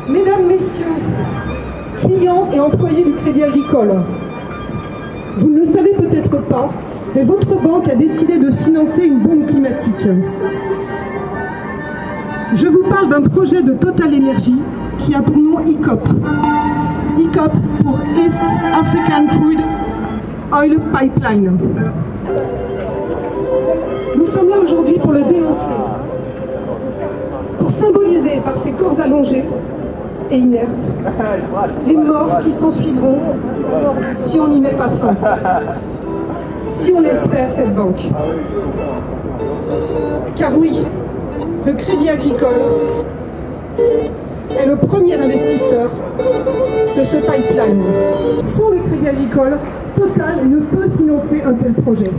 Mesdames, Messieurs, clients et employés du Crédit Agricole, vous ne le savez peut-être pas, mais votre banque a décidé de financer une bombe climatique. Je vous parle d'un projet de Total Energy qui a pour nom EACOP. EACOP pour East African Crude Oil Pipeline. Nous sommes là aujourd'hui pour le dénoncer, pour symboliser par ces corps allongés et inertes les morts qui s'en suivront si on n'y met pas fin, si on laisse faire cette banque. Car oui, le Crédit Agricole est le premier investisseur de ce pipeline. Sans le Crédit Agricole, Total ne peut financer un tel projet.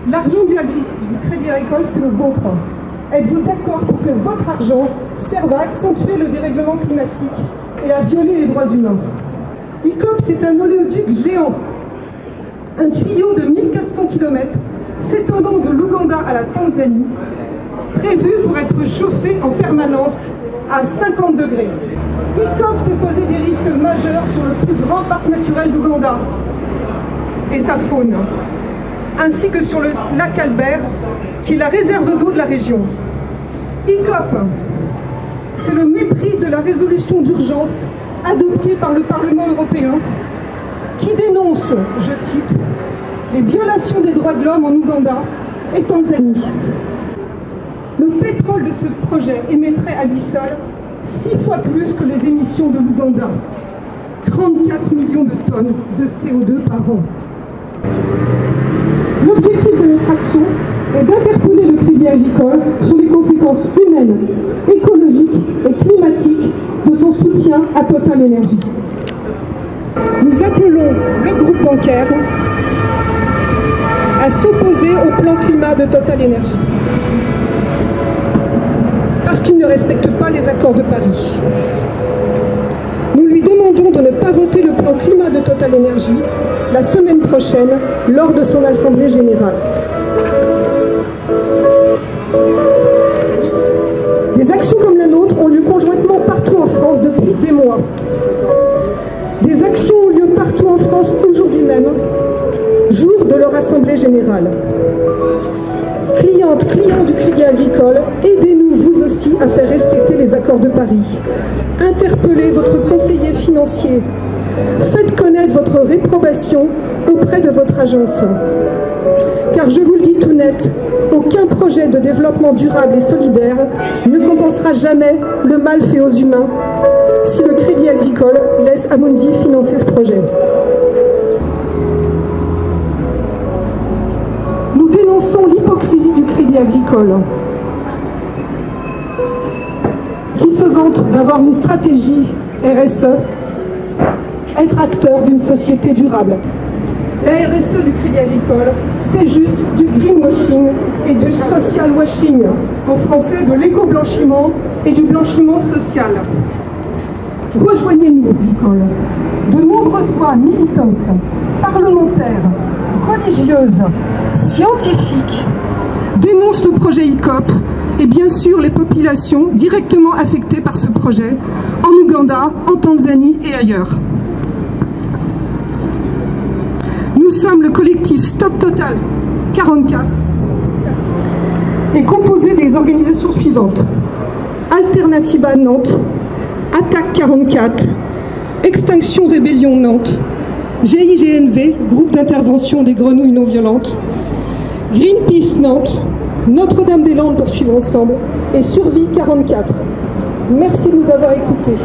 L'argent du Crédit Agricole, c'est le vôtre. Êtes-vous d'accord pour que votre argent serve à accentuer le dérèglement climatique et à violer les droits humains? EACOP, c'est un oléoduc géant, un tuyau de 1400 km s'étendant de l'Ouganda à la Tanzanie, prévu pour être chauffé en permanence à 50 degrés. EACOP fait poser des risques majeurs sur le plus grand parc naturel d'Ouganda et sa faune, ainsi que sur le lac Albert, qui est la réserve d'eau de la région. EACOP, c'est le mépris de la résolution d'urgence adoptée par le Parlement européen, qui dénonce, je cite, les violations des droits de l'homme en Ouganda et Tanzanie. Le pétrole de ce projet émettrait à lui seul 6 fois plus que les émissions de l'Ouganda, 34 millions de tonnes de CO2 par an. L'objectif de notre action est d'interpeller le Crédit Agricole sur les conséquences humaines, écologiques et climatiques de son soutien à Total Energy. Nous appelons le groupe bancaire à s'opposer au plan climat de Total Energy, parce qu'il ne respecte pas les accords de Paris. Nous lui demandons de ne pas voter le plan climat de Total Energy la semaine prochaine lors de son assemblée générale. Des actions comme la nôtre ont lieu conjointement partout en France depuis des mois. Des actions ont lieu partout en France aujourd'hui même, jour de leur assemblée générale. Clientes, clients du Crédit Agricole, aidez-nous vous aussi à faire respecter les accords de Paris. Interpellez votre conseiller financier. Faites connaître votre réprobation auprès de votre agence. Car je vous le dis tout net, aucun projet de développement durable et solidaire ne compensera jamais le mal fait aux humains si le Crédit Agricole laisse Amundi financer ce projet. Nous dénonçons l'hypocrisie du Crédit Agricole, qui se vante d'avoir une stratégie RSE, être acteur d'une société durable. La RSE du Crédit Agricole, c'est juste du greenwashing et du social washing, en français de l'éco-blanchiment et du blanchiment social. Rejoignez-nous, Agricole. De nombreuses voix militantes, parlementaires, religieuses, scientifiques dénoncent le projet EACOP et bien sûr les populations directement affectées par ce projet en Ouganda, en Tanzanie et ailleurs. Nous sommes le collectif Stop Total 44 et composé des organisations suivantes: Alternativa Nantes, Attaque 44, Extinction Rébellion Nantes, GIGNV, groupe d'intervention des grenouilles non violentes, Greenpeace Nantes, Notre-Dame-des-Landes pour suivre ensemble et Survie 44. Merci de nous avoir écoutés.